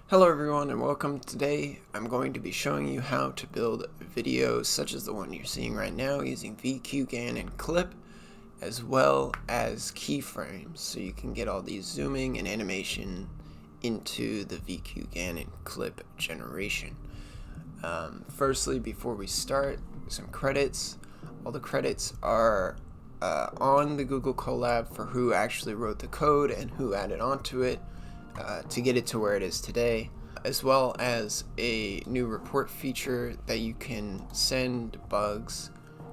Hello everyone and welcome. Today I'm going to be showing you how to build videos such as the one you're seeing right now using VQGAN and CLIP as well as keyframes, so you can get all these zooming and animation into the VQGAN and CLIP generation. Firstly, before we start, some credits. All the credits are on the Google Colab for who actually wrote the code and who added onto it to get it to where it is today, as well as a new report feature that you can send bugs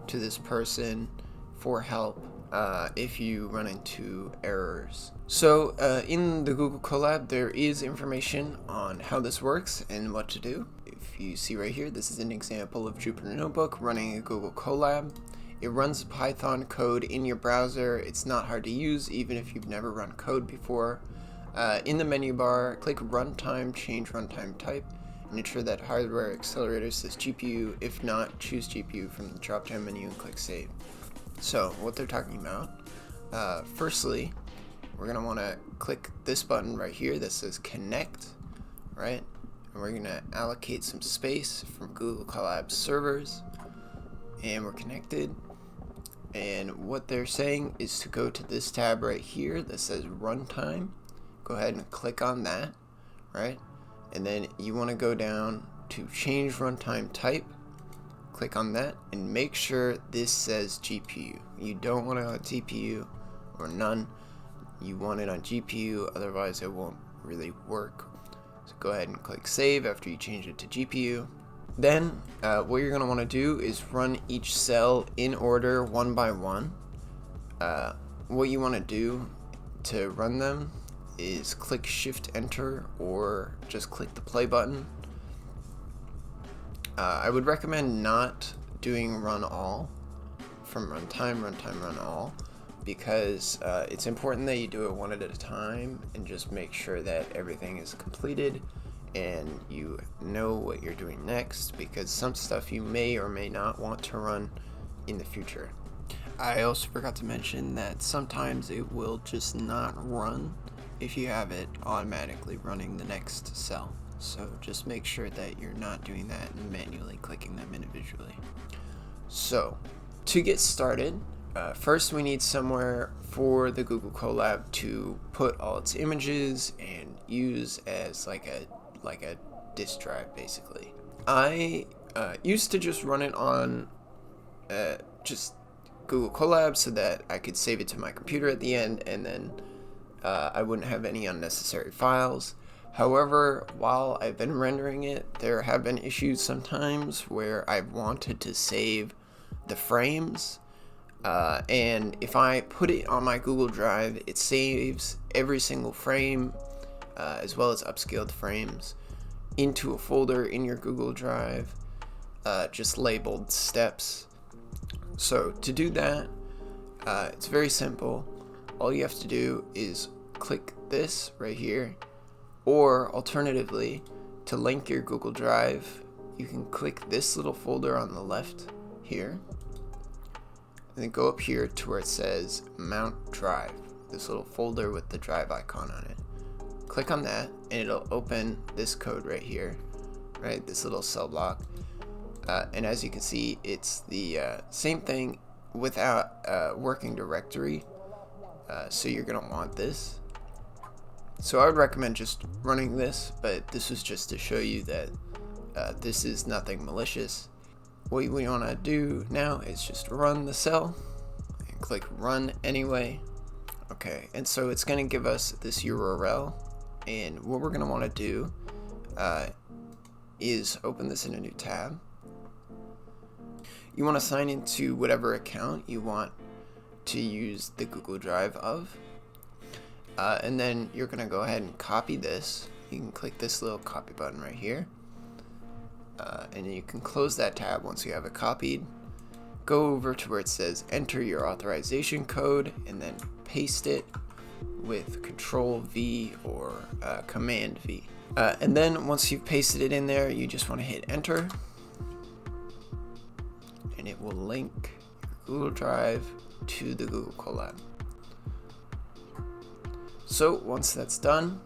to this person for help if you run into errors. So in the Google Colab there is information on how this works and what to do. If you see right here, this is an example of Jupyter Notebook running a Google Colab. It runs Python code in your browser. It's not hard to use even if you've never run code before. In the menu bar, click Runtime, change runtime type, and ensure that hardware accelerator says GPU. If not, choose GPU from the drop-down menu and click Save. So, what they're talking about, firstly, we're going to want to click this button right here that says Connect, right? And we're going to allocate some space from Google Colab servers, and we're connected. And what they're saying is to go to this tab right here that says Runtime. Go ahead and click on that, right? And then you want to go down to change runtime type, click on that, and make sure this says GPU. You don't want it on TPU or none. You want it on GPU, otherwise it won't really work. So go ahead and click save after you change it to GPU. Then what you're going to want to do is run each cell in order one by one. What you want to do to run them is click Shift Enter or just click the play button. I would recommend not doing run all from runtime, run all, because it's important that you do it one at a time and just make sure that everything is completed and you know what you're doing next, because some stuff you may or may not want to run in the future. I also forgot to mention that sometimes it will just not run if you have it automatically running the next cell. So just make sure that you're not doing that and manually clicking them individually. So to get started, first we need somewhere for the Google Colab to put all its images and use as like a disk drive basically. I used to just run it on just Google Colab so that I could save it to my computer at the end, and then I wouldn't have any unnecessary files. However, while I've been rendering it, there have been issues sometimes where I've wanted to save the frames, and if I put it on my Google Drive, it saves every single frame, as well as upscaled frames, into a folder in your Google Drive, just labeled steps. So to do that, it's very simple. All you have to do is click this right here, or alternatively, to link your Google Drive, you can click this little folder on the left here, and then go up here to where it says Mount Drive, this little folder with the drive icon on it. Click on that, and it'll open this code right here, right, this little cell block, and as you can see, it's the same thing without working directory. So you're going to want this. So I would recommend just running this, but this is just to show you that this is nothing malicious. What we want to do now is just run the cell and click run anyway. Okay, and so it's going to give us this URL, and what we're going to want to do is open this in a new tab. You want to sign into whatever account you want to use the Google Drive of, and then you're going to go ahead and copy this. You can click this little copy button right here, and you can close that tab once you have it copied. Go over to where it says enter your authorization code, and then paste it with Control V or Command V, and then once you've pasted it in there, you just want to hit enter, and it will link your Google Drive to the Google Colab. So once that's done,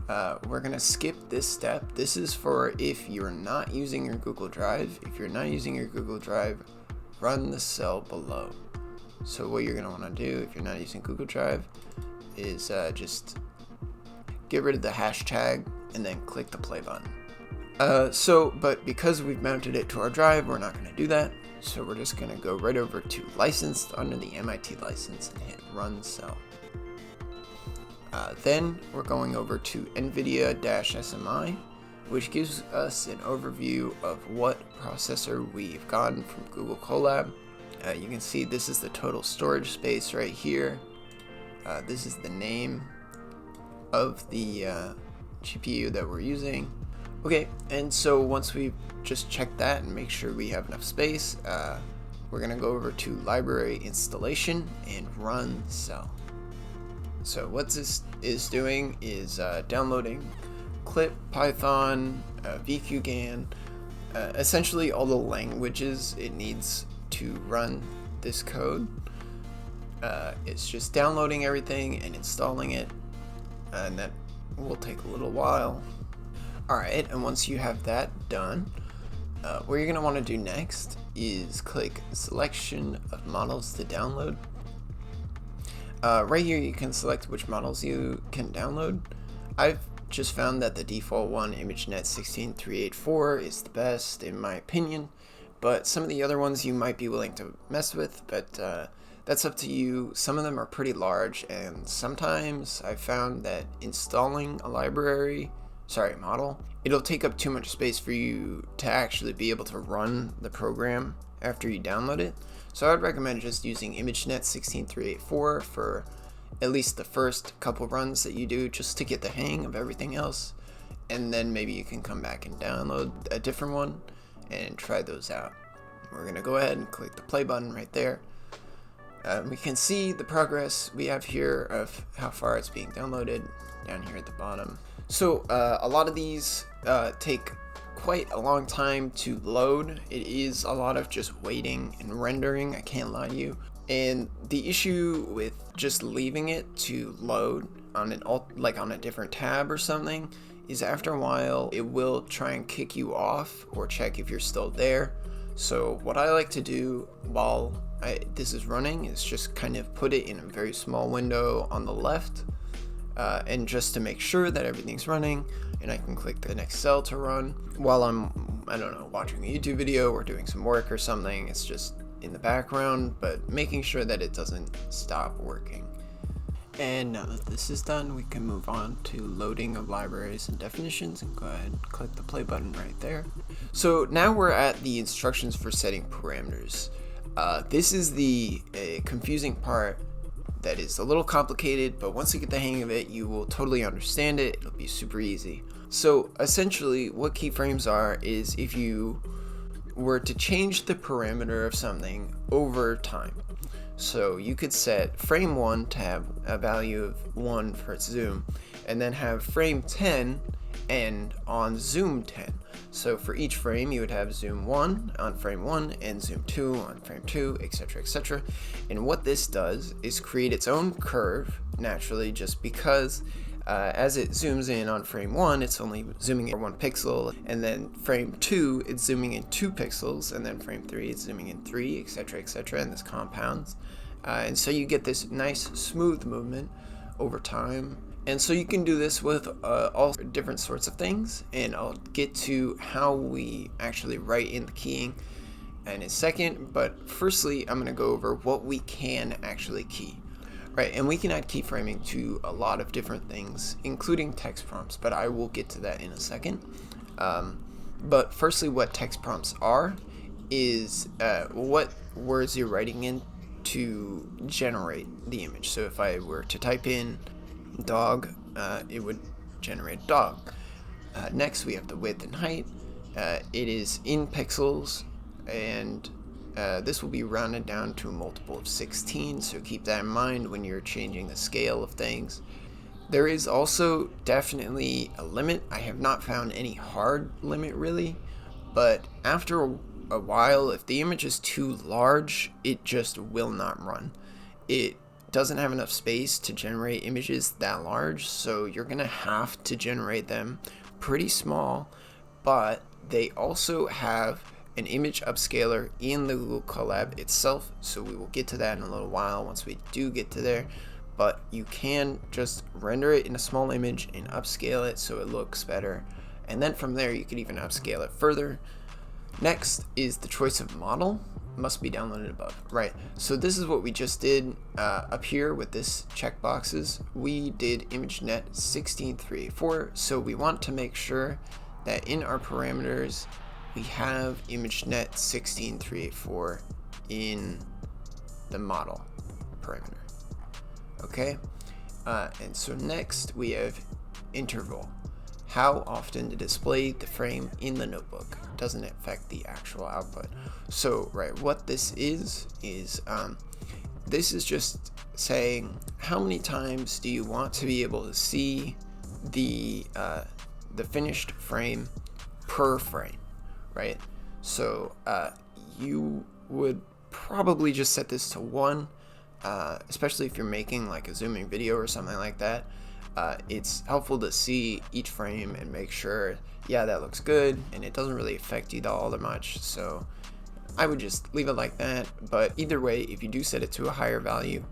we're gonna skip this step. This is for if you're not using your Google Drive. If you're not using your Google Drive, run the cell below. So what you're gonna wanna do if you're not using Google Drive is just get rid of the hashtag and then click the play button. But because we've mounted it to our drive, we're not gonna do that. So we're just gonna go right over to licensed under the MIT license and hit run cell. Then we're going over to NVIDIA-SMI, which gives us an overview of what processor we've gotten from Google Colab. You can see this is the total storage space right here. This is the name of the GPU that we're using. Okay, and so once we've just checked that and make sure we have enough space, we're gonna go over to library installation and run cell. So what this is doing is downloading CLIP, Python, VQGAN, essentially all the languages it needs to run this code. It's just downloading everything and installing it, and that will take a little while. Alright, and once you have that done, what you're going to want to do next is click selection of models to download. Right here you can select which models you can download. I've just found that the default one, ImageNet 16384, is the best in my opinion, but some of the other ones you might be willing to mess with, but that's up to you. Some of them are pretty large, and sometimes I've found that installing a model, it'll take up too much space for you to actually be able to run the program after you download it. So I'd recommend just using ImageNet 16384 for at least the first couple runs that you do, just to get the hang of everything else, and then maybe you can come back and download a different one and try those out. We're gonna go ahead and click the play button right there. We can see the progress we have here of how far it's being downloaded down here at the bottom. So a lot of these take quite a long time to load. It is a lot of just waiting and rendering, I can't lie to you. And the issue with just leaving it to load on on a different tab or something is after a while it will try and kick you off or check if you're still there. So what I like to do while this is running is just kind of put it in a very small window on the left, and just to make sure that everything's running, and I can click the next cell to run while I'm, I don't know, watching a YouTube video or doing some work or something. It's just in the background, but making sure that it doesn't stop working. And now that this is done, we can move on to loading of libraries and definitions, and go ahead and click the play button right there. So now we're at the instructions for setting parameters. This is the confusing part that is a little complicated, but once you get the hang of it, you will totally understand it. It'll be super easy. So essentially what keyframes are is if you were to change the parameter of something over time. So you could set frame 1 to have a value of 1 for its zoom, and then have frame 10 end on zoom 10. So for each frame you would have zoom 1 on frame 1 and zoom 2 on frame 2, etc, etc. And what this does is create its own curve naturally, just because as it zooms in on frame 1, it's only zooming in 1 pixel, and then frame 2, it's zooming in 2 pixels, and then frame 3, it's zooming in 3, etc, etc, and this compounds. And so you get this nice smooth movement over time. And so you can do this with all different sorts of things, and I'll get to how we actually write in the keying in a second, but firstly I'm going to go over what we can actually key. Right, and we can add keyframing to a lot of different things, including text prompts, but I will get to that in a second. But firstly, what text prompts are is what words you're writing in to generate the image. So if I were to type in dog, it would generate dog. Next we have the width and height. It is in pixels, and this will be rounded down to a multiple of 16, so keep that in mind when you're changing the scale of things. There is also definitely a limit. I have not found any hard limit really, but after a while, if the image is too large, it just will not run. It doesn't have enough space to generate images that large, so you're gonna have to generate them pretty small. But they also have an image upscaler in the Google Colab itself, so we will get to that in a little while once we do get to there. But you can just render it in a small image and upscale it so it looks better, and then from there you can even upscale it further. Next is the choice of model. Must be downloaded above. Right, so this is what we just did up here with this checkboxes. We did ImageNet 16384, so we want to make sure that in our parameters we have ImageNet 16384 in the model parameter. Okay, and so next we have interval. How often to display the frame in the notebook doesn't affect the actual output. So right, what this is this is just saying how many times do you want to be able to see the finished frame per frame, right? So you would probably just set this to 1, especially if you're making like a zooming video or something like that. It's helpful to see each frame and make sure, yeah, that looks good, and it doesn't really affect you all that much, so I would just leave it like that. But either way, if you do set it to a higher value,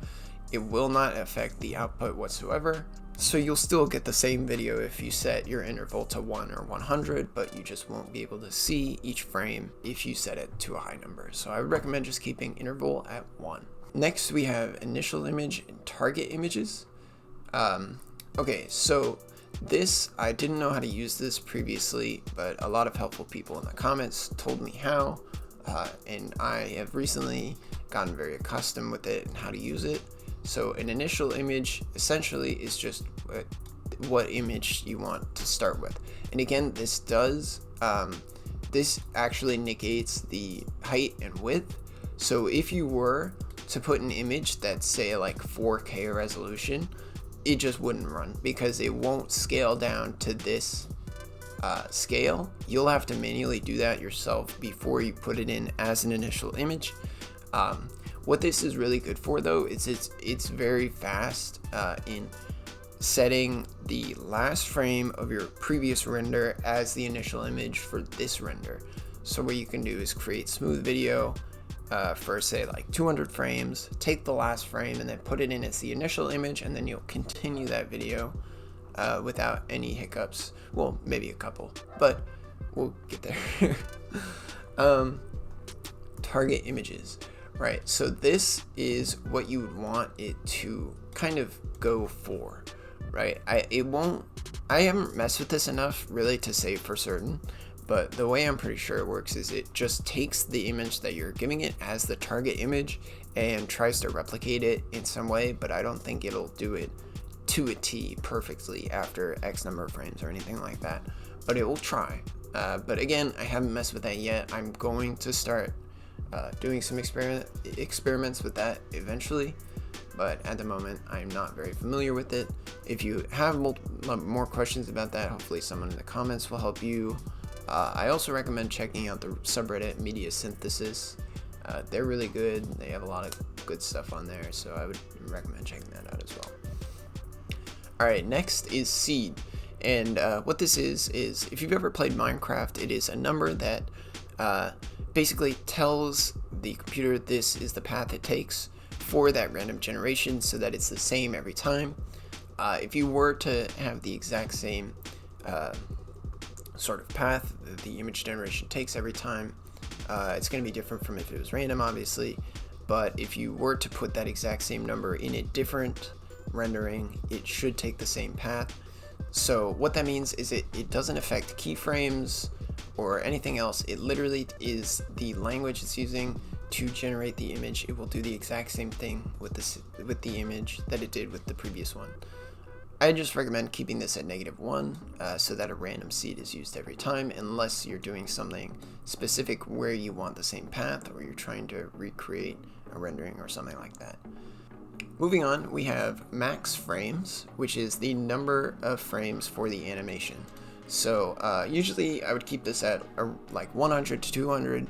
it will not affect the output whatsoever, so you'll still get the same video if you set your interval to 1 or 100, but you just won't be able to see each frame if you set it to a high number. So I would recommend just keeping interval at 1. Next we have initial image and target images. Okay, so this, I didn't know how to use this previously, but a lot of helpful people in the comments told me how, and I have recently gotten very accustomed with it and how to use it. So an initial image essentially is just what image you want to start with. And again, this does, this actually negates the height and width. So if you were to put an image that's say like 4K resolution, it just wouldn't run because it won't scale down to this scale. You'll have to manually do that yourself before you put it in as an initial image. What this is really good for though is it's very fast in setting the last frame of your previous render as the initial image for this render. So what you can do is create smooth video for say like 200 frames, take the last frame and then put it in as the initial image, and then you'll continue that video without any hiccups. Well, maybe a couple, but we'll get there. Target images, right? So this is what you would want it to kind of go for, right? I haven't messed with this enough really to say for certain, but the way I'm pretty sure it works is it just takes the image that you're giving it as the target image and tries to replicate it in some way, but I don't think it'll do it to a T perfectly after X number of frames or anything like that, but it will try. But again, I haven't messed with that yet. I'm going to start doing some experiments with that eventually, but at the moment I'm not very familiar with it. If you have more questions about that, hopefully someone in the comments will help you. I also recommend checking out the subreddit Media Synthesis. They're really good. They have a lot of good stuff on there, so I would recommend checking that out as well. Alright, next is seed. And what this is if you've ever played Minecraft, it is a number that basically tells the computer this is the path it takes for that random generation so that it's the same every time. If you were to have the exact same sort of path the image generation takes every time, it's going to be different from if it was random, obviously, but if you were to put that exact same number in a different rendering, it should take the same path. So what that means is it doesn't affect keyframes or anything else. It literally is the language it's using to generate the image. It will do the exact same thing with the image that it did with the previous one. I just recommend keeping this at -1 so that a random seed is used every time, unless you're doing something specific where you want the same path or you're trying to recreate a rendering or something like that. Moving on, we have max frames, which is the number of frames for the animation. So usually I would keep this at like 100 to 200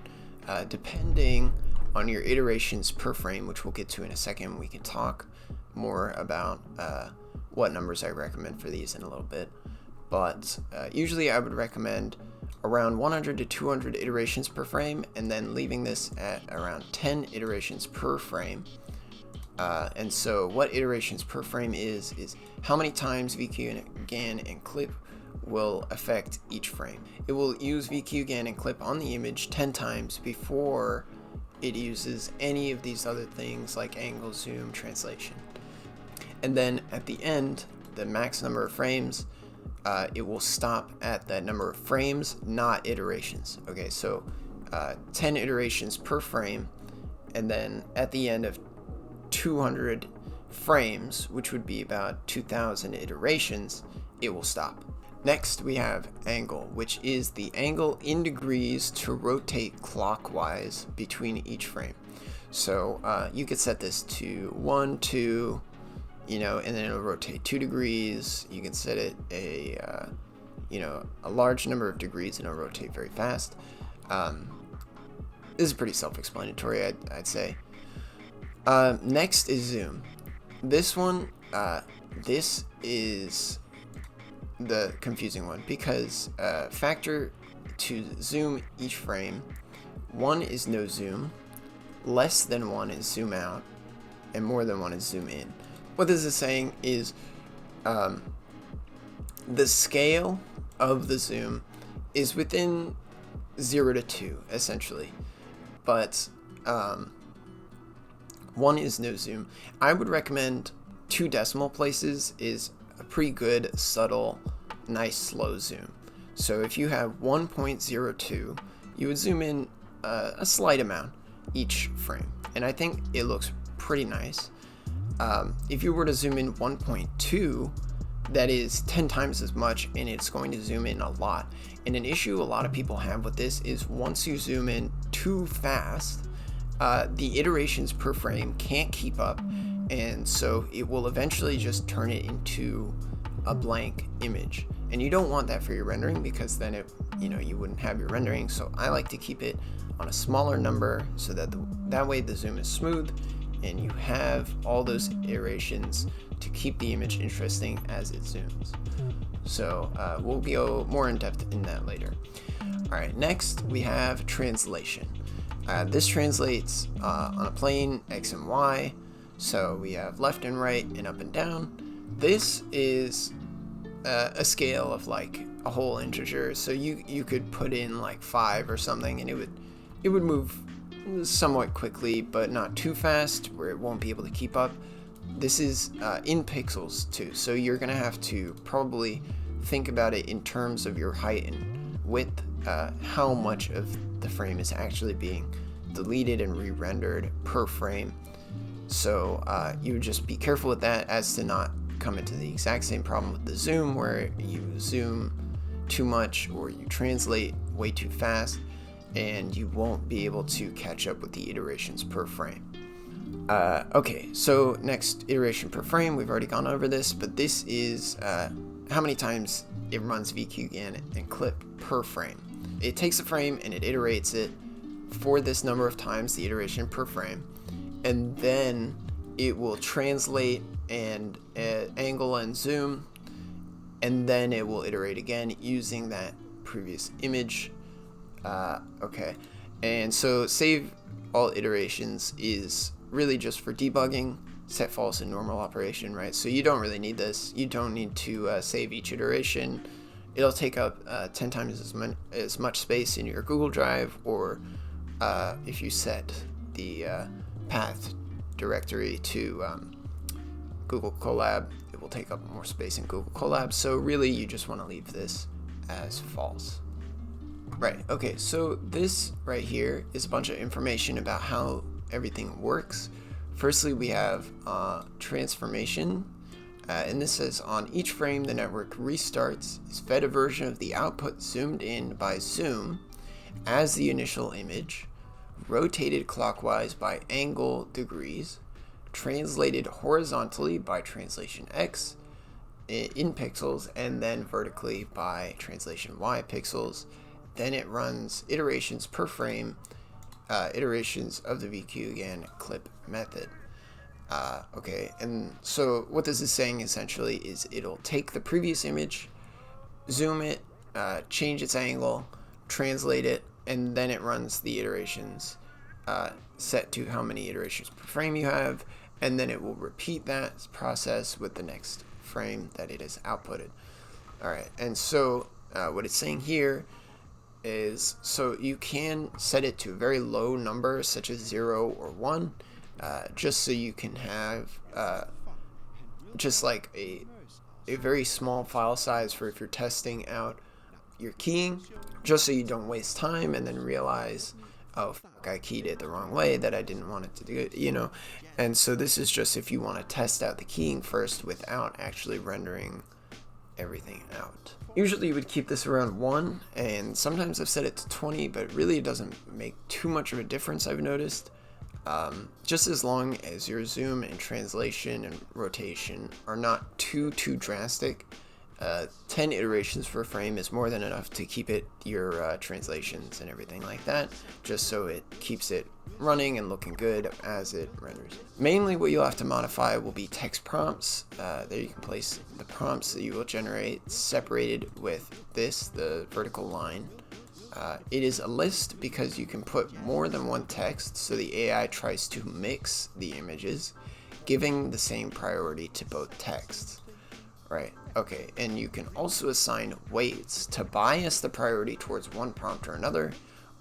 depending on your iterations per frame, which we'll get to in a second. We can talk more about what numbers I recommend for these in a little bit. But usually I would recommend around 100 to 200 iterations per frame, and then leaving this at around 10 iterations per frame. And so what iterations per frame is how many times VQGAN and clip will affect each frame. It will use VQGAN and clip on the image 10 times before it uses any of these other things like angle, zoom, translation. And then at the end, the max number of frames, it will stop at that number of frames, not iterations. Okay, so 10 iterations per frame, and then at the end of 200 frames, which would be about 2,000 iterations, it will stop. Next, we have angle, which is the angle in degrees to rotate clockwise between each frame. So you could set this to 1, 2, and then it'll rotate 2 degrees. You can set it a large number of degrees and it'll rotate very fast. This is pretty self-explanatory, I'd say. Next is zoom. This one, this is the confusing one because factor to zoom each frame, 1 is no zoom, less than 1 is zoom out, and more than 1 is zoom in. What this is saying is the scale of the zoom is within 0 to 2 essentially, but 1 is no zoom. I would recommend 2 decimal places is a pretty good, subtle, nice, slow zoom. So if you have 1.02, you would zoom in a slight amount each frame, and I think it looks pretty nice. If you were to zoom in 1.2, that is 10 times as much, and it's going to zoom in a lot. And an issue a lot of people have with this is once you zoom in too fast, the iterations per frame can't keep up, and so it will eventually just turn it into a blank image, and you don't want that for your rendering because then you wouldn't have your rendering. So I like to keep it on a smaller number so that that way the zoom is smooth and you have all those iterations to keep the image interesting as it zooms. So we'll go more in depth in that later. Alright, next we have translation. This translates on a plane X and Y, so we have left and right and up and down. This is a scale of like a whole integer, so you could put in like 5 or something and it would move somewhat quickly but not too fast where it won't be able to keep up. This is in pixels too, so you're gonna have to probably think about it in terms of your height and width, how much of the frame is actually being deleted and re-rendered per frame. So you just be careful with that as to not come into the exact same problem with the zoom where you zoom too much or you translate way too fast and you won't be able to catch up with the iterations per frame. Okay, so next, iteration per frame. We've already gone over this, but this is how many times it runs VQGAN and clip per frame. It takes a frame and it iterates it for this number of times, the iteration per frame, and then it will translate and angle and zoom, and then it will iterate again using that previous image. Okay, and so save all iterations is really just for debugging, set false in normal operation, right? So you don't really need this. You don't need to save each iteration. It'll take up 10 times as much space in your Google Drive, or if you set the path directory to Google Colab, it will take up more space in Google Colab. So really you just want to leave this as false. Right, okay, so this right here is a bunch of information about how everything works. Firstly, we have transformation, and this says on each frame the network restarts, is fed a version of the output zoomed in by zoom as the initial image, rotated clockwise by angle degrees, translated horizontally by translation X in pixels, and then vertically by translation Y pixels. Then it runs iterations per frame iterations of the VQGAN+CLIP method. Okay, and so what this is saying essentially is it'll take the previous image, zoom it, change its angle, translate it, and then it runs the iterations set to how many iterations per frame you have, and then it will repeat that process with the next frame that it has outputted. Alright, and so what it's saying here is, so you can set it to a very low number such as 0 or 1, just so you can have just like a very small file size for if you're testing out your keying, just so you don't waste time and then realize, oh fuck, I keyed it the wrong way, that I didn't want it to do it, you know. And so this is just if you want to test out the keying first without actually rendering everything out. Usually you would keep this around 1, and sometimes I've set it to 20, but really it doesn't make too much of a difference, I've noticed. Just as long as your zoom and translation and rotation are not too drastic, 10 iterations per frame is more than enough to keep it your translations and everything like that, just so it keeps it running and looking good as it renders. Mainly what you'll have to modify will be text prompts. There you can place the prompts that you will generate separated with this, the vertical line. It is a list because you can put more than one text, so the AI tries to mix the images, giving the same priority to both texts. Right, okay, and you can also assign weights to bias the priority towards one prompt or another,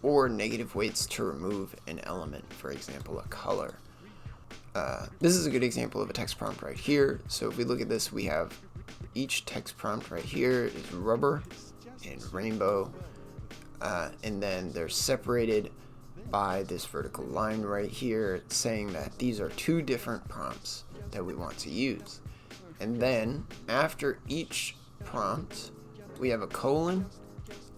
or negative weights to remove an element, for example, a color. This is a good example of a text prompt right here. So if we look at this, we have each text prompt right here is rubber and rainbow, and then they're separated by this vertical line right here saying that these are 2 different prompts that we want to use. And then after each prompt, we have a colon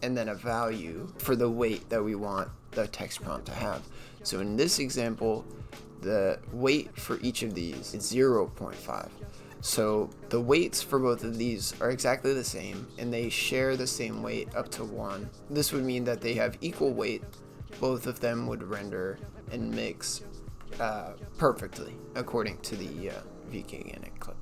and then a value for the weight that we want the text prompt to have. So in this example, the weight for each of these is 0.5. So the weights for both of these are exactly the same, and they share the same weight up to 1. This would mean that they have equal weight. Both of them would render and mix perfectly according to the VQGAN+CLIP.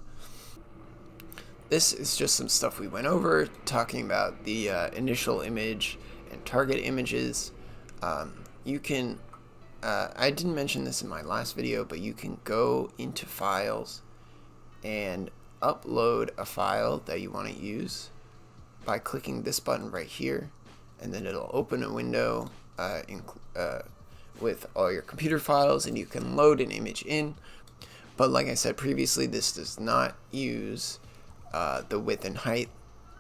This is just some stuff we went over, talking about the initial image and target images. You can, I didn't mention this in my last video, but you can go into files and upload a file that you want to use by clicking this button right here, and then it'll open a window with all your computer files, and you can load an image in. But like I said previously, this does not use the width and height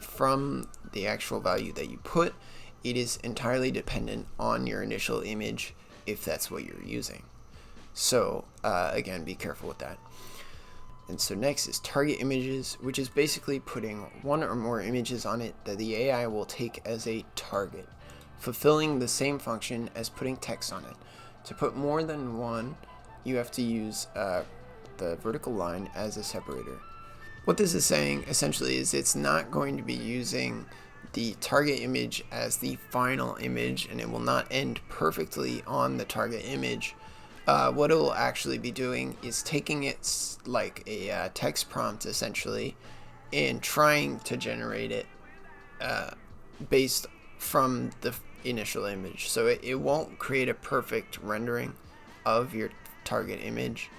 from the actual value that you put. It is entirely dependent on your initial image if that's what you're using. So again, be careful with that. And so next is target images, which is basically putting 1 or more images on it that the AI will take as a target, fulfilling the same function as putting text on it. To put more than 1, you have to use the vertical line as a separator. What this is saying essentially is it's not going to be using the target image as the final image, and it will not end perfectly on the target image. What it will actually be doing is taking it like a text prompt essentially and trying to generate it based from the initial image. So it won't create a perfect rendering of your target image,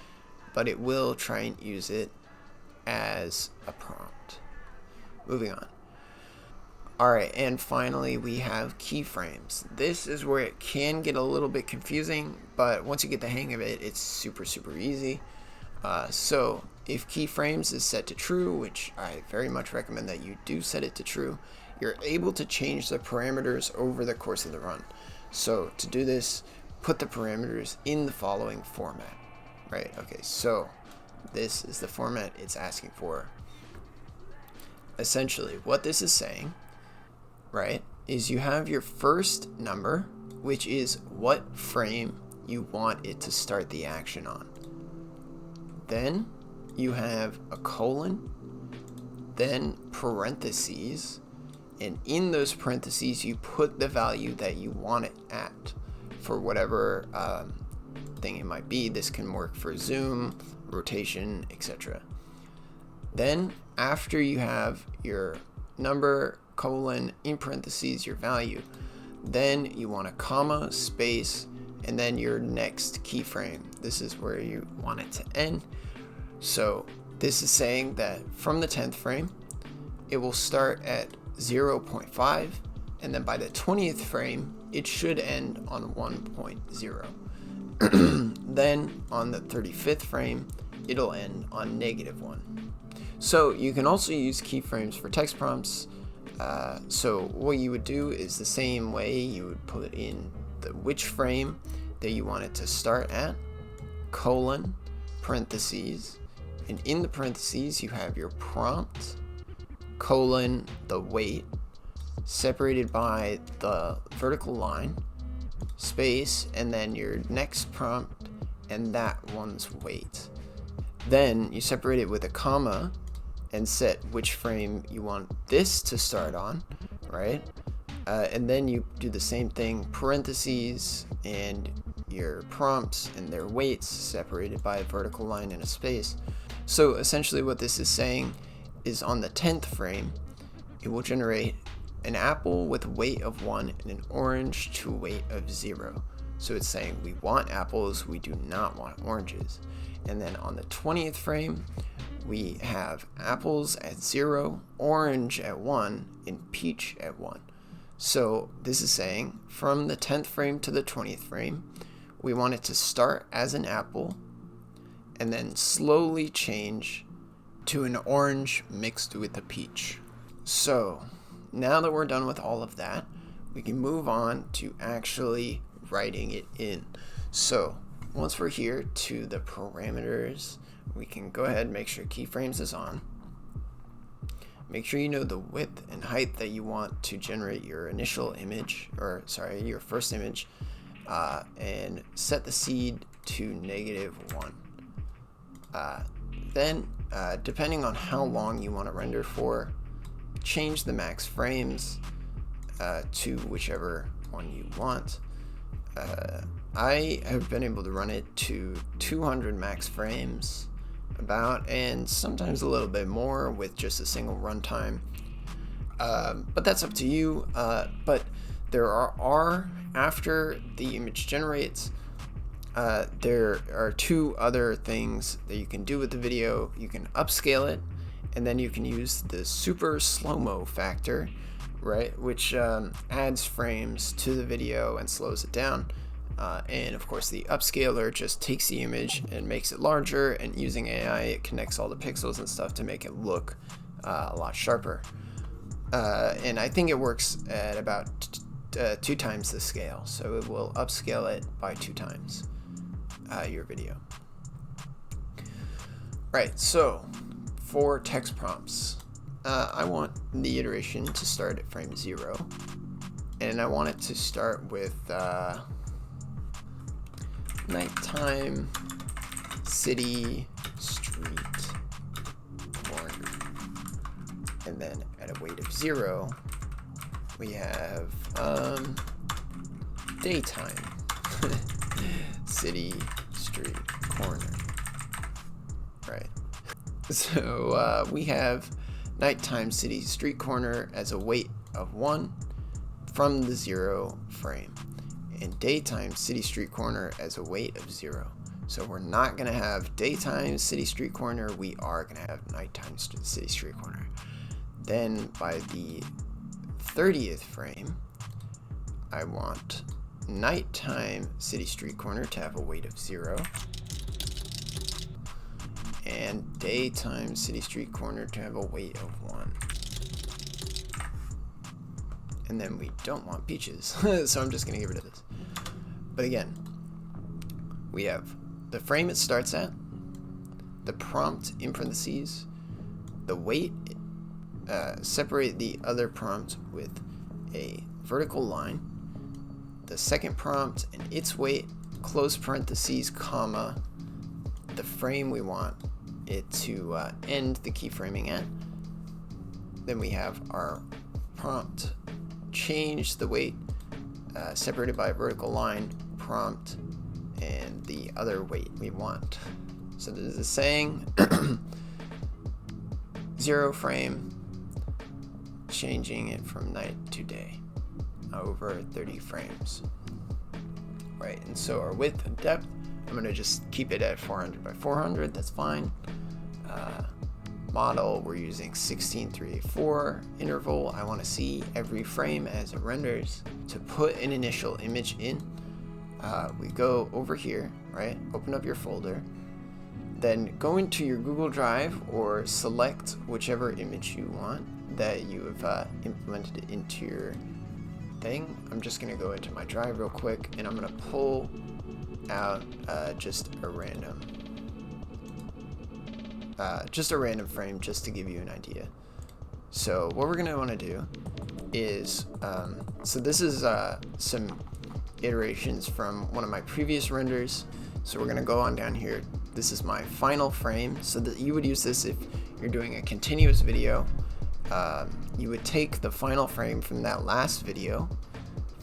but it will try and use it as a prompt. Moving on. Alright, and finally we have keyframes. This is where it can get a little bit confusing, but once you get the hang of it, it's super easy. So if keyframes is set to true, which I very much recommend that you do set it to true, you're able to change the parameters over the course of the run. So to do this, put the parameters in the following format. Right, okay, so this is the format it's asking for. Essentially, what this is saying, right, is you have your first number, which is what frame you want it to start the action on. Then you have a colon, then parentheses, and in those parentheses you put the value that you want it at. for whatever thing it might be. This can work for zoom, rotation, etc. Then after you have your number, colon, in parentheses, your value, then you want a comma, space, and then your next keyframe. This is where you want it to end. So this is saying that from the 10th frame, it will start at 0.5, and then by the 20th frame, it should end on 1.0. Then on the 35th frame, it'll end on -1. So you can also use keyframes for text prompts. So what you would do is the same way. You would put in which frame that you want it to start at, colon, parentheses, and in the parentheses you have your prompt, colon, the weight, separated by the vertical line, space, and then your next prompt and that one's weight. Then you separate it with a comma and set which frame you want this to start on, right? And then you do the same thing, parentheses and your prompts and their weights separated by a vertical line and a space. So essentially what this is saying is on the 10th frame, it will generate an apple with a weight of 1 and an orange to a weight of 0. So it's saying we want apples, we do not want oranges. And then on the 20th frame, we have apples at 0, orange at 1, and peach at 1. So this is saying from the 10th frame to the 20th frame, we want it to start as an apple and then slowly change to an orange mixed with a peach. So now that we're done with all of that, we can move on to actually writing it in. So once we're here to the parameters, we can go ahead and make sure keyframes is on. Make sure you know the width and height that you want to generate your initial image, or sorry, your first image, and set the seed to -1. Then, depending on how long you want to render for, change the max frames to whichever one you want. I have been able to run it to 200 max frames about, and sometimes a little bit more with just a single runtime. But that's up to you. But there are after the image generates, there are two other things that you can do with the video. You can upscale it, and then you can use the super Slo Mo factor, right, which adds frames to the video and slows it down. And of course the upscaler just takes the image and makes it larger, and using AI it connects all the pixels and stuff to make it look a lot sharper. And I think it works at about 2 times the scale, so it will upscale it by 2 times your video. Right, so for text prompts, I want the iteration to start at frame 0, and I want it to start with nighttime, city, street, corner. And then at a weight of 0, we have daytime, city, street, corner. Right. So we have nighttime, city, street, corner as a weight of 1 from the 0 frame, and daytime, city, street, corner as a weight of 0. So we're not going to have daytime, city, street, corner. We are going to have nighttime, city, street, corner. Then by the 30th frame, I want nighttime, city, street, corner to have a weight of 0, and daytime, city, street, corner to have a weight of 1. And then we don't want peaches, so I'm just going to get rid of this. But again, we have the frame it starts at, the prompt in parentheses, the weight, separate the other prompt with a vertical line, the second prompt and its weight, close parentheses, comma, the frame we want it to end the keyframing at. Then we have our prompt, change the weight, separated by a vertical line, prompt and the other weight we want. So this is saying 0 frame, changing it from night to day over 30 frames. Right, and so our width and depth, I'm going to just keep it at 400 by 400, that's fine. Model, we're using 16384 interval. I want to see every frame as it renders. To put an initial image in, we go over here, right? Open up your folder, then go into your Google Drive or select whichever image you want that you have implemented into your thing. I'm just going to go into my drive real quick, and I'm going to pull out just a random frame just to give you an idea. So what we're going to want to do is, so this is some iterations from one of my previous renders. So we're going to go on down here. This is my final frame. So that you would use this if you're doing a continuous video. You would take the final frame from that last video,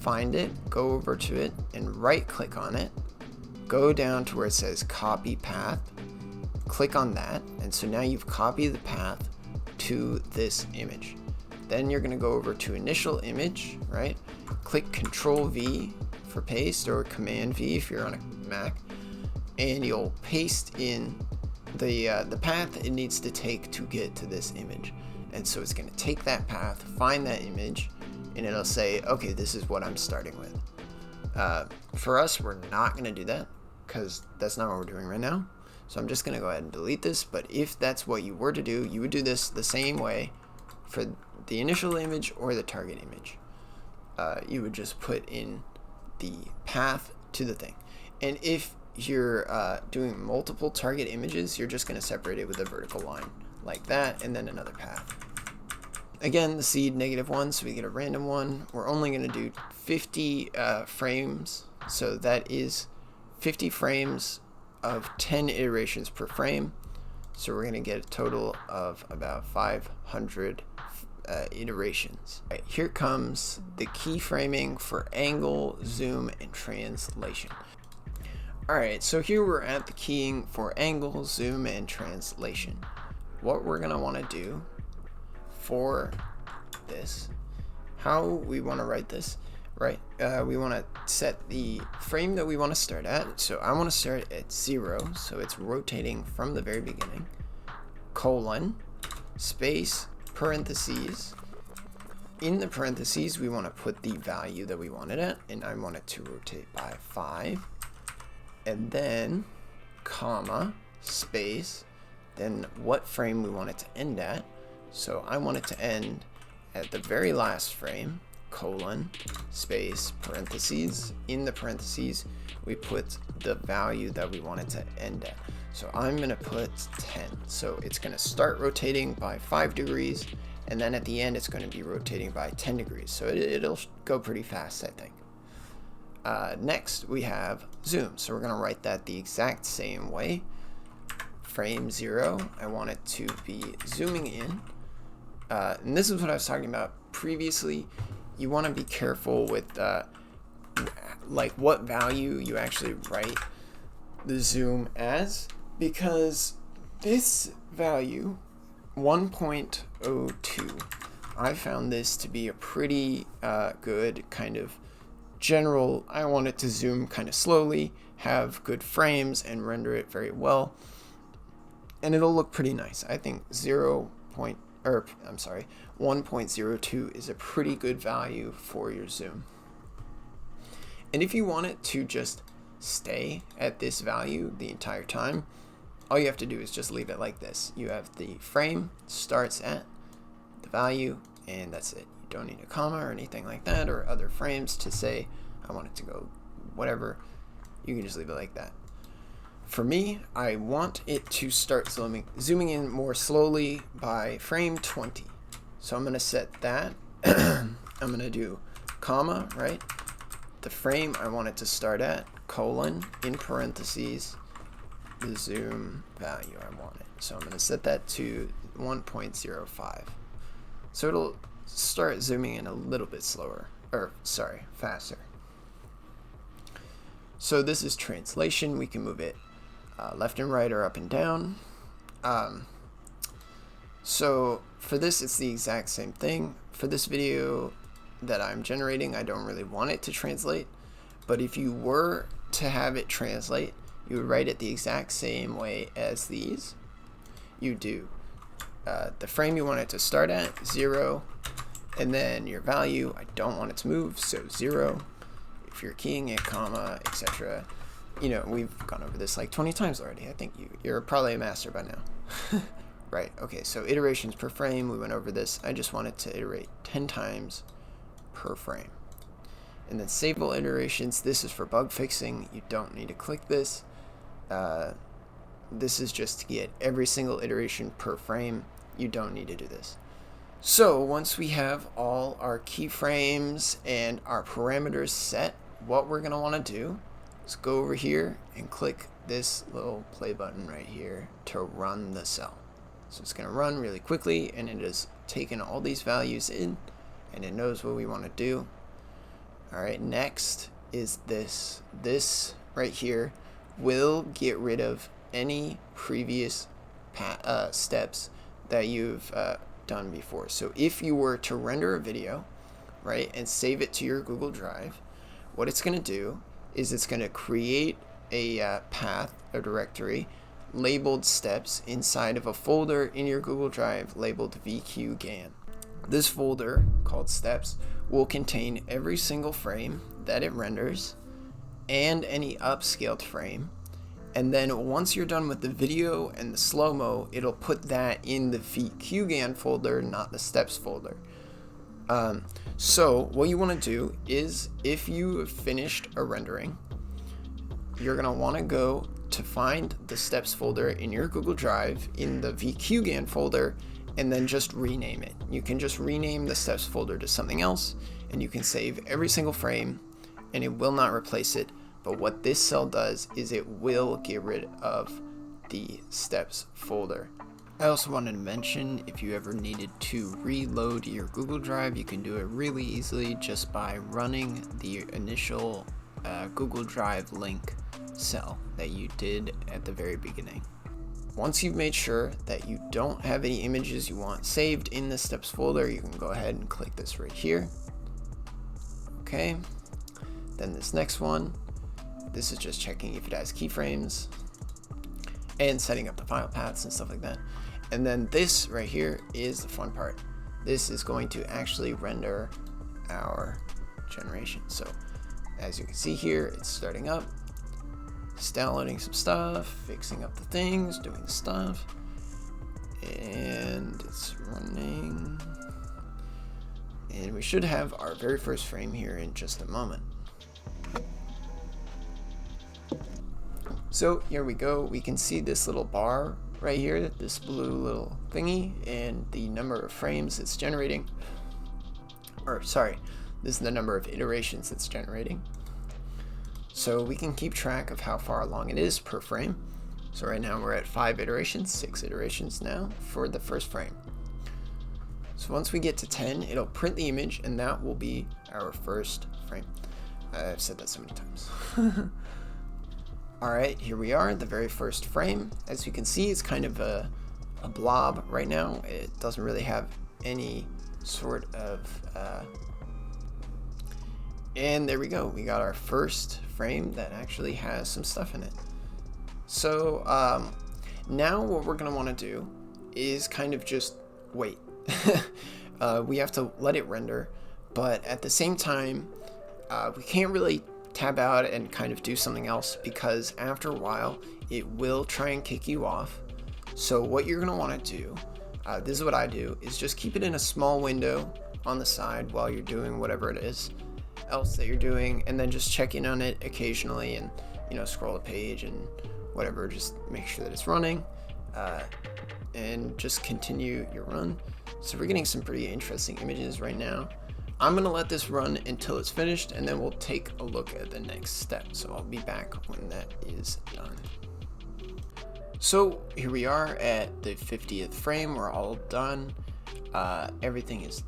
find it, go over to it, and right click on it, go down to where it says copy path, click on that, and so now you've copied the path to this image. Then you're going to go over to initial image, right? Click Control V for paste, or Command V if you're on a Mac, and you'll paste in the path it needs to take to get to this image. And so it's going to take that path, find that image, and it'll say, okay, this is what I'm starting with. For us, we're not going to do that because that's not what we're doing right now. So I'm just going to go ahead and delete this. But if that's what you were to do, you would do this the same way for the initial image or the target image. You would just put in the path to the thing. And if you're doing multiple target images, you're just going to separate it with a vertical line like that, and then another path. Again, the seed -1, so we get a random one. We're only going to do 50 frames, so that is 50 frames of 10 iterations per frame. So we're going to get a total of about 500 iterations. Right, here comes the keyframing for angle, zoom, and translation. Alright, so here we're at the keying for angle, zoom, and translation. What we're going to want to do for this, how we want to write this, right? We want to set the frame that we want to start at. So I want to start at 0, so it's rotating from the very beginning, colon, space, parentheses. In the parentheses, we want to put the value that we want it at, and I want it to rotate by 5, and then comma, space, then what frame we want it to end at. So I want it to end at the very last frame, colon, space, parentheses. In the parentheses, we put the value that we want it to end at. So I'm going to put 10. So it's going to start rotating by 5 degrees, and then at the end, it's going to be rotating by 10 degrees. So it'll go pretty fast, I think. Next, we have zoom. So we're going to write that the exact same way. Frame 0, I want it to be zooming in. And this is what I was talking about previously. You want to be careful with like what value you actually write the zoom as, because this value 1.02, I found this to be a pretty good kind of general. I want it to zoom kind of slowly, have good frames, and render it very well, and it'll look pretty nice. I think 1.02 is a pretty good value for your zoom. And if you want it to just stay at this value the entire time, all you have to do is just leave it like this. You have the frame starts at the value, and that's it. You don't need a comma or anything like that, or other frames to say I want it to go whatever. You can just leave it like that. For me, I want it to start zooming in more slowly by frame 20. So I'm going to set that. I'm going to do comma, right? The frame I want it to start at, colon, in parentheses, the zoom value I want it. So I'm going to set that to 1.05. So it'll start zooming in a little bit slower, or sorry, faster. So this is translation. We can move it left and right or up and down. So for this, it's the exact same thing. For this video that I'm generating, I don't really want it to translate, but if you were to have it translate, you would write it the exact same way as these. You do the frame you want it to start at, 0, and then your value, I don't want it to move, so 0. If you're keying it, comma, etc. You know, we've gone over this like 20 times already. I think you're probably a master by now. Right, okay, so iterations per frame, we went over this. I just want it to iterate 10 times per frame. And then saveable iterations, this is for bug fixing. You don't need to click this. This is just to get every single iteration per frame. You don't need to do this. So once we have all our keyframes and our parameters set, what we're going to want to do is go over here and click this little play button right here to run the cell. So it's going to run really quickly, and it has taken all these values in, and it knows what we want to do. All right, next is this. This right here will get rid of any previous steps that you've done before. So if you were to render a video, right, and save it to your Google Drive, what it's going to do is it's going to create a path, a directory, labeled steps inside of a folder in your Google Drive labeled VQGAN. This folder, called steps, will contain every single frame that it renders and any upscaled frame. And then once you're done with the video and the Slo Mo, it'll put that in the VQGAN folder, not the steps folder. So what you want to do is, if you have finished a rendering, you're going to want to go to find the steps folder in your Google Drive in the VQGAN folder, and then just rename it. You can just rename the steps folder to something else, and you can save every single frame, and it will not replace it. But what this cell does is it will get rid of the steps folder. I also wanted to mention, if you ever needed to reload your Google Drive, you can do it really easily just by running the initial Google Drive link cell that you did at the very beginning. Once you've made sure that you don't have any images you want saved in the steps folder, you can go ahead and click this right here. Okay, then this next one, this is just checking if it has keyframes and setting up the file paths and stuff like that. And then this right here is the fun part. This is going to actually render our generation. So as you can see here, it's starting up. It's downloading some stuff, fixing up the things, doing the stuff, and it's running. And we should have our very first frame here in just a moment. So here we go. We can see this little bar right here, this blue little thingy, and the number of frames it's generating. Or sorry, this is the number of iterations it's generating. So we can keep track of how far along it is per frame. So right now we're at 5 iterations, 6 iterations now for the first frame. So once we get to 10, it'll print the image, and that will be our first frame. I've said that so many times. Alright, here we are, the very first frame. As you can see, it's kind of a blob right now. It doesn't really have any sort of... And there we go, we got our first frame that actually has some stuff in it. So now what we're going to want to do is kind of just wait. We have to let it render, but at the same time, we can't really tab out and kind of do something else, because after a while it will try and kick you off. So what you're going to want to do, this is what I do, is just keep it in a small window on the side while you're doing whatever it is else that you're doing, and then just check in on it occasionally and, you know, scroll the page and whatever, just make sure that it's running, and just continue your run. So we're getting some pretty interesting images right now. I'm gonna let this run until it's finished, and then we'll take a look at the next step. So I'll be back when that is done. So here we are at the 50th frame. We're all done. Everything is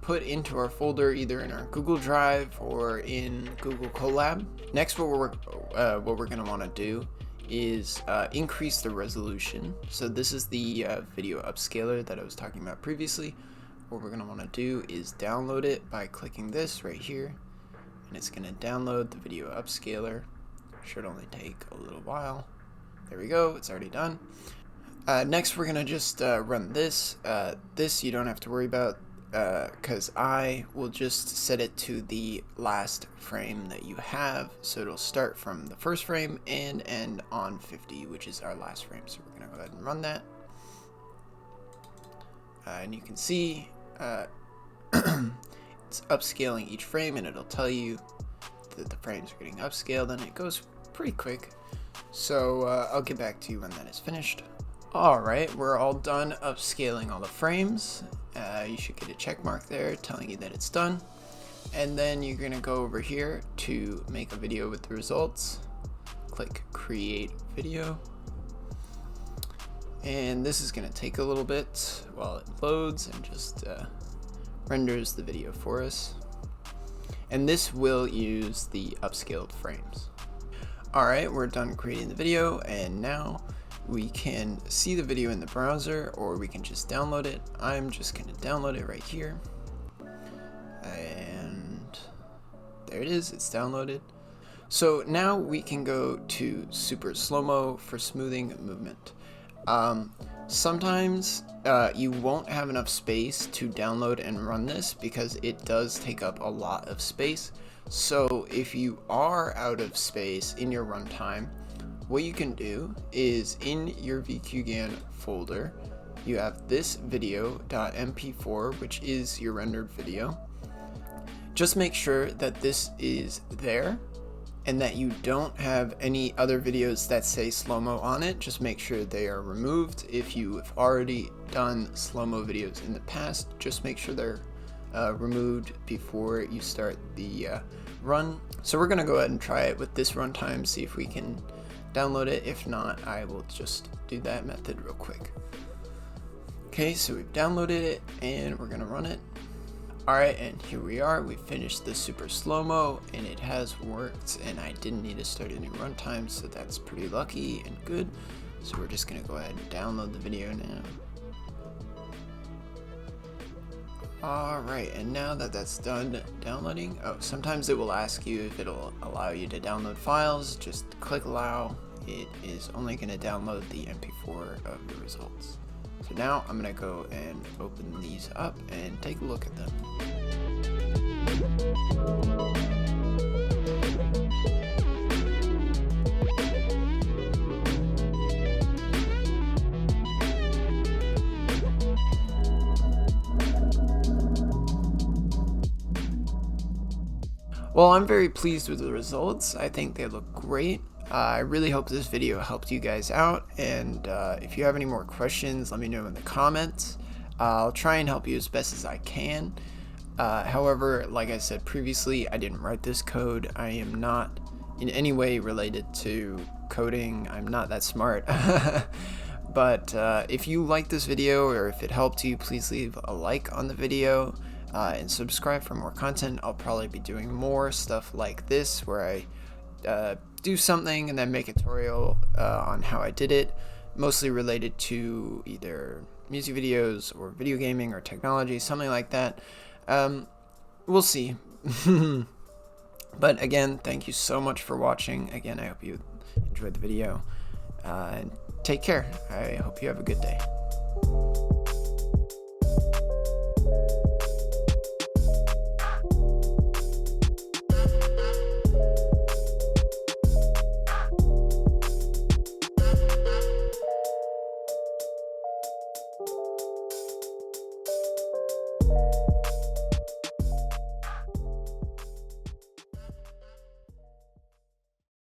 put into our folder either in our Google Drive or in Google Colab. Next, what we're going to want to do is increase the resolution. So this is the video upscaler that I was talking about previously. What we're going to want to do is download it by clicking this right here, and it's going to download the video upscaler. Should only take a little while. There we go, it's already done. Next we're going to just run this. This you don't have to worry about because I will just set it to the last frame that you have, so it'll start from the first frame and end on 50, which is our last frame. So we're going to go ahead and run that. And you can see it's upscaling each frame, and it'll tell you that the frames are getting upscaled, and it goes pretty quick. So I'll get back to you when that is finished. Alright, we're all done upscaling all the frames. You should get a check mark there telling you that it's done. And then you're going to go over here to make a video with the results. Click create video. And this is going to take a little bit while it loads and just renders the video for us. And this will use the upscaled frames. Alright, we're done creating the video, and now we can see the video in the browser, or we can just download it. I'm just going to download it right here. And there it is, it's downloaded. So now we can go to Super Slo Mo for smoothing movement. Sometimes you won't have enough space to download and run this because it does take up a lot of space. So if you are out of space in your runtime, what you can do is in your VQGAN folder, you have this video.mp4, which is your rendered video. Just make sure that this is there and that you don't have any other videos that say Slo Mo on it. Just make sure they are removed. If you have already done Slo Mo videos in the past, just make sure they're removed before you start the run. So we're going to go ahead and try it with this runtime, see if we can download it. If not, I will just do that method real quick. Okay, so we've downloaded it and we're going to run it. Alright, and here we are. We finished the Super Slo Mo and it has worked, and I didn't need to start a new runtime, so that's pretty lucky and good. So we're just going to go ahead and download the video now. Alright, and now that that's done downloading, sometimes it will ask you if it'll allow you to download files. Just click allow. It is only going to download the MP4 of the results. So now I'm going to go and open these up and take a look at them. Well, I'm very pleased with the results. I think they look great. I really hope this video helped you guys out, and if you have any more questions, let me know in the comments. I'll try and help you as best as I can. However, like I said previously, I didn't write this code. I am not in any way related to coding. I'm not that smart. But if you like this video, or if it helped you, please leave a like on the video and subscribe for more content. I'll probably be doing more stuff like this where I do something and then make a tutorial on how I did it, mostly related to either music videos or video gaming or technology, something like that. We'll see. But again, thank you so much for watching. Again, I hope you enjoyed the video, and take care. I hope you have a good day.